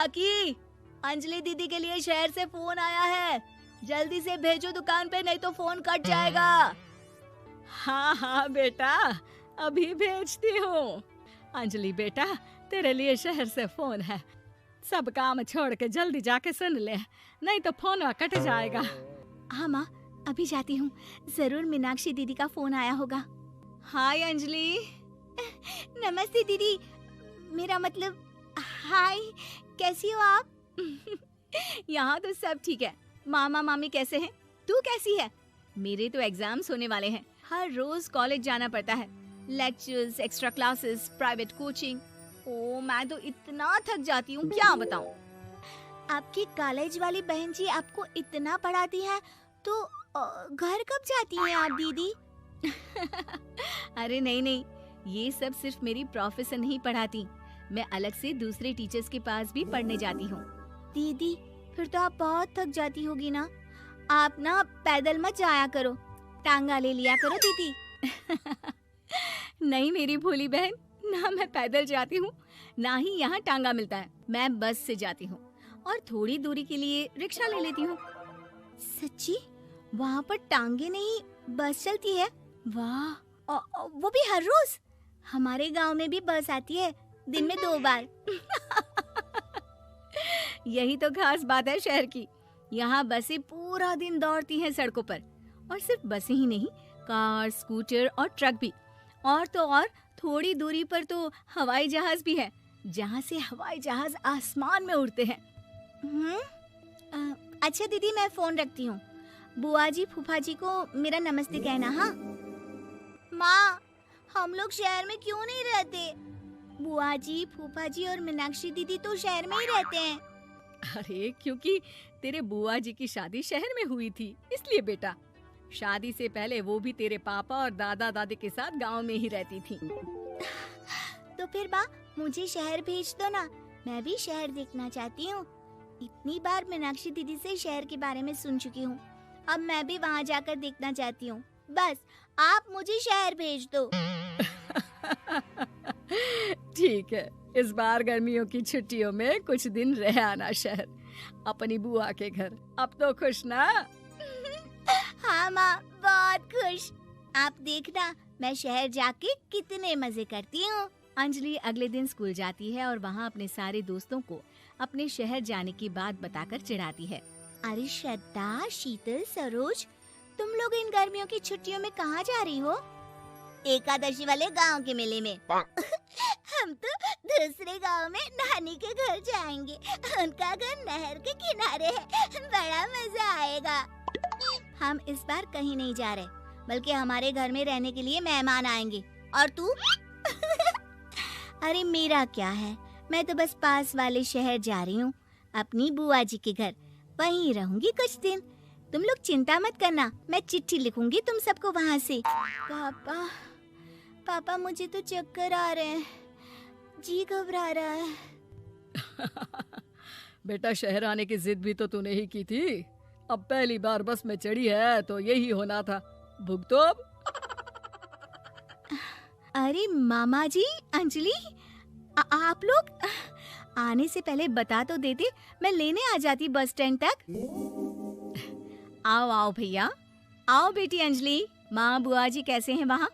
काकी, अंजलि दीदी के लिए शहर से फोन आया है। जल्दी से भेजो दुकान पे, नहीं तो फोन कट जाएगा। हाँ हाँ बेटा, अभी भेजती हूँ। अंजलि बेटा, तेरे लिए शहर से फोन है। सब काम छोड़ के जल्दी जाके सुन ले, नहीं तो फोन कट जाएगा। हाँ माँ, अभी जाती हूँ। जरूर मीनाक्षी दीदी का फोन आया होगा। हाय अंजलि। नमस्ते दीदी, मेरा मतलब हाय, कैसी हो आप? यहाँ तो सब ठीक है। मामा मामी कैसे हैं? तू कैसी है? मेरे तो एग्जाम्स होने वाले हैं। हर रोज कॉलेज जाना पड़ता है। Lectures, extra classes, private coaching. ओ, मैं तो इतना थक जाती हूँ, क्या बताऊँ। आपकी कॉलेज वाली बहन जी आपको इतना पढ़ाती है, तो घर कब जाती हैं आप दीदी? अरे नहीं नहीं, ये सब सिर्फ मेरी प्रोफेसर नहीं पढ़ाती। मैं अलग से दूसरे टीचर्स के पास भी पढ़ने जाती हूँ। दीदी, फिर तो आप बहुत थक जाती होगी ना। आप ना पैदल मत जाया करो, टांगा ले लिया करो दीदी। नहीं मेरी भोली बहन, ना मैं पैदल जाती हूँ, ना ही यहाँ टांगा मिलता है। मैं बस से जाती हूँ और थोड़ी दूरी के लिए रिक्शा ले लेती हूँ। सच्ची? वहाँ पर टांगे नहीं, बस चलती है? वाह, वो भी हर रोज? हमारे गांव में भी बस आती है, दिन में 2 बार। यही तो खास बात है शहर की। यहाँ बसें पूरा दिन दौड़ती हैं सड़कों पर। और सिर्फ बसें ही नहीं, कार, स्कूटर और ट्रक भी। और तो और थोड़ी दूरी पर तो हवाई जहाज भी है, जहाँ से हवाई जहाज आसमान में उड़ते हैं। अच्छा दीदी, मैं फोन रखती हूँ। बुआ जी, फूफा जी को मेरा नमस्ते कहना। हाँ माँ, हम लोग शहर में क्यों नहीं रहते? बुआ जी, फूफा जी और मीनाक्षी दीदी तो शहर में ही रहते हैं। अरे क्योंकि तेरे बुआ जी की शादी शहर में हुई थी, इसलिए बेटा। शादी से पहले वो भी तेरे पापा और दादा दादी के साथ गांव में ही रहती थी। तो फिर बा, मुझे शहर भेज दो ना, मैं भी शहर देखना चाहती हूँ। इतनी बार मीनाक्षी दीदी से शहर के बारे में सुन चुकी हूँ, अब मैं भी वहाँ जाकर देखना चाहती हूँ। बस आप मुझे शहर भेज दो। ठीक है, इस बार गर्मियों की छुट्टियों में कुछ दिन रह आना शहर, अपनी बुआ के घर। अब तो खुश ना? हाँ माँ, बहुत खुश। आप देखना, मैं शहर जाके कितने मजे करती हूँ। अंजलि अगले दिन स्कूल जाती है और वहाँ अपने सारे दोस्तों को अपने शहर जाने की बात बताकर चिढ़ाती है। अरे श्रद्धा, शीतल, सरोज, तुम लोग इन गर्मियों की छुट्टियों में कहाँ जा रही हो? एकादशी वाले गांव के मेले में। हम तो दूसरे गांव में नानी के घर जाएंगे, उनका घर नहर के किनारे है, बड़ा मजा आएगा। हम इस बार कहीं नहीं जा रहे, बल्कि हमारे घर में रहने के लिए मेहमान आएंगे। और तू? अरे मेरा क्या है, मैं तो बस पास वाले शहर जा रही हूँ, अपनी बुआ जी के घर। वहीं रहूंगी कुछ दिन। तुम लोग चिंता मत करना, मैं चिट्ठी लिखूंगी तुम सबको वहाँ से। पापा, मुझे तो चक्कर आ रहे हैं, जी घबरा रहा है। बेटा, शहर आने की जिद भी तो तूने ही की थी। अब पहली बार बस में चढ़ी है तो यही होना था, भुगतो अब। अरे मामा जी, अंजलि, आप लोग आने से पहले बता तो देते, मैं लेने आ जाती बस स्टैंड तक। आओ आओ भैया, आओ बेटी अंजलि। माँ बुआ जी कैसे हैं वहाँ?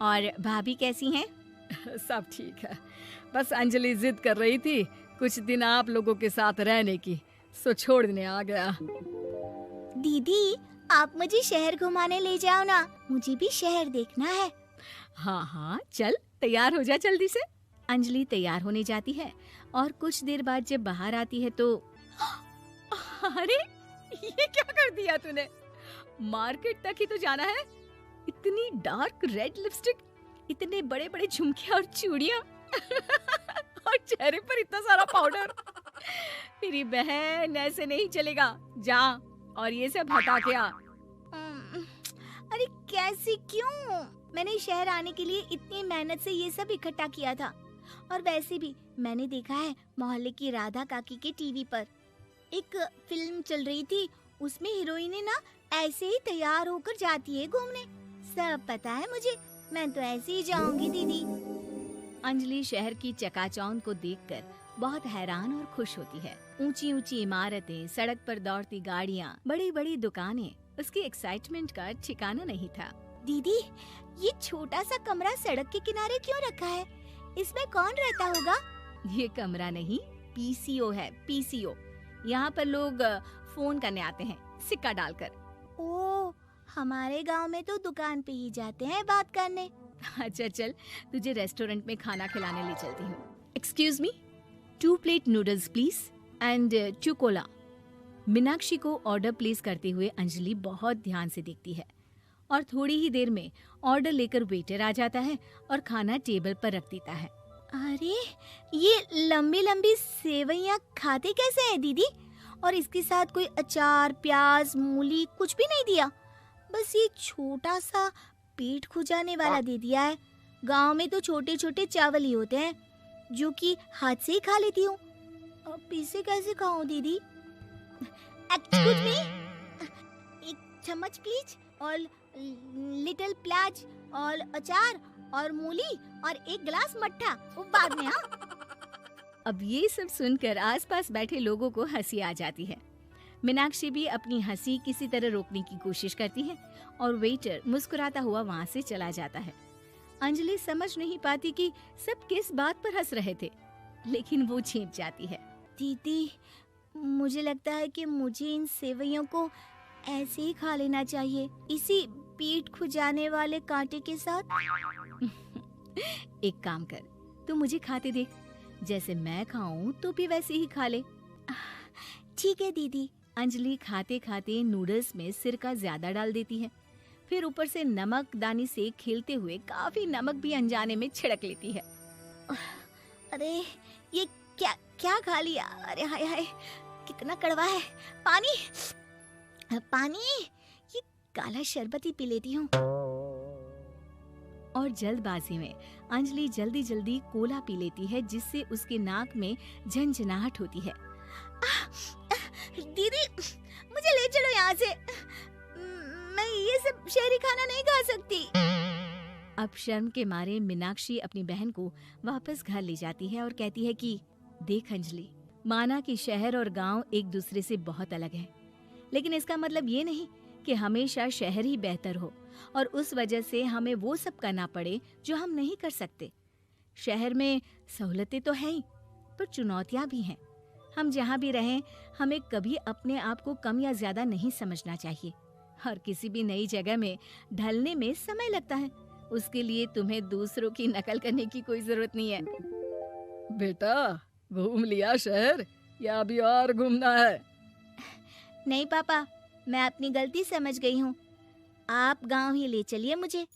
और भाभी कैसी हैं? सब ठीक है, बस अंजलि जिद कर रही थी कुछ दिन आप लोगों के साथ रहने की, सो छोड़ने आ गया। दीदी, आप मुझे शहर घुमाने ले जाओ ना, मुझे भी शहर देखना है। हाँ हाँ, चल तैयार हो जा जल्दी से। अंजलि तैयार होने जाती है और कुछ देर बाद जब बाहर आती है तो अरे ये क्या कर दिया तूने? मार्केट तक ही तो जाना है। इतनी डार्क रेड लिपस्टिक, इतने बड़े बड़े झुमके और चूड़ियां और चेहरे पर इतना सारा पाउडर। मेरी बहन, ऐसे नहीं चलेगा, जा और ये सब हटा के आ। अरे कैसे, क्यों? मैंने शहर आने के लिए इतनी मेहनत से ये सब इकट्ठा किया था। और वैसे भी मैंने देखा है मोहल्ले की राधा काकी के टीवी पर एक फिल्म चल रही थी, उसमें हीरोइनें ना ऐसे ही तैयार होकर जाती है घूमने। सब पता है मुझे, मैं तो ऐसे ही जाऊंगी दीदी। अंजलि शहर की चकाचौंध को देखकर बहुत हैरान और खुश होती है। ऊंची ऊंची इमारतें, सड़क पर दौड़ती गाड़ियाँ, बड़ी बड़ी दुकानें, उसकी एक्साइटमेंट का ठिकाना नहीं था। दीदी, ये छोटा सा कमरा सड़क के किनारे क्यों रखा है? इसमें कौन रहता होगा? ये कमरा नहीं, पीसीओ है, पीसीओ। यहाँ पर लोग फोन करने आते हैं, सिक्का डालकर। ओह, हमारे गांव में तो दुकान पे ही जाते हैं बात करने। अच्छा चल, तुझे रेस्टोरेंट में खाना खिलाने ले चलती हूँ। Excuse me, 2 plate noodles please and 2 Cola. Meenakshi को ऑर्डर प्लेस करते हुए अंजलि बहुत ध्यान से देखती है और थोड़ी ही देर में ऑर्डर लेकर वेटर आ जाता है और खाना टेबल पर रख देता है। अरे, ये लंबी लंबी सेवइयाँ खाते कैसे हैं दीदी? और इसके साथ कोई अचार, प्याज, मूली कुछ भी नहीं दिया, बस ये छोटा सा पेट खुजाने वाला दे दिया है। गांव में तो छोटे छोटे चावल ही होते हैं जो कि हाथ से ही खा लेती हूँ। अब इसे कैसे खाऊं दीदी? एक्सक्यूज मी, एक चम्मच प्लीज, और लिटिल प्याज और अचार और मूली और एक गिलास मट्ठा, वो बाद में। हाँ। अब ये सब सुनकर आसपास बैठे लोगों को हंसी आ जाती है। मीनाक्षी भी अपनी हंसी किसी तरह रोकने की कोशिश करती है और वेटर मुस्कुराता हुआ वहाँ से चला जाता है। अंजलि समझ नहीं पाती कि सब किस बात पर हंस रहे थे, लेकिन वो छिप जाती है। दीदी, मुझे लगता है कि मुझे इन सेवइयों को ऐसे ही खा लेना चाहिए, इसी पेट खुजाने वाले कांटे के साथ। एक काम कर, तू मुझे खाते देख, जैसे मैं खाऊं तो भी वैसे ही खा ले। ठीक है दीदी। अंजलि खाते खाते नूडल्स में सिरका ज्यादा डाल देती है, फिर ऊपर से नमक दानी से खेलते हुए काफी नमक भी अनजाने में छिड़क लेती है। अरे, ये क्या क्या खा लिया? अरे हाय हाय, कितना कड़वा है। पानी पानी, ये काला शरबत ही पी लेती हूँ। और जल्दबाजी में अंजलि जल्दी जल्दी कोला पी लेती है, जिससे उसके नाक में झंझनाहट होती है। दीदी, मुझे ले चलो यहाँ से, मैं ये सब शहरी खाना नहीं खा सकती। अब शर्म के मारे मीनाक्षी अपनी बहन को वापस घर ले जाती है और कहती है कि देख अंजलि, माना कि शहर और गांव एक दूसरे से बहुत अलग है, लेकिन इसका मतलब ये नहीं कि हमेशा शहर ही बेहतर हो और उस वजह से हमें वो सब करना पड़े जो हम नहीं कर सकते। शहर में सहूलतें तो हैं ही, पर चुनौतियां भी हैं। हम जहाँ भी रहें, हमें कभी अपने आप को कम या ज्यादा नहीं समझना चाहिए। और किसी भी नई जगह में ढलने में समय लगता है, उसके लिए तुम्हें दूसरों की नकल करने की कोई जरूरत नहीं है। बेटा, घूम लिया शहर या अभी और घूमना है? नहीं पापा, मैं अपनी गलती समझ गई हूँ, आप गांव ही ले चलिए मुझे।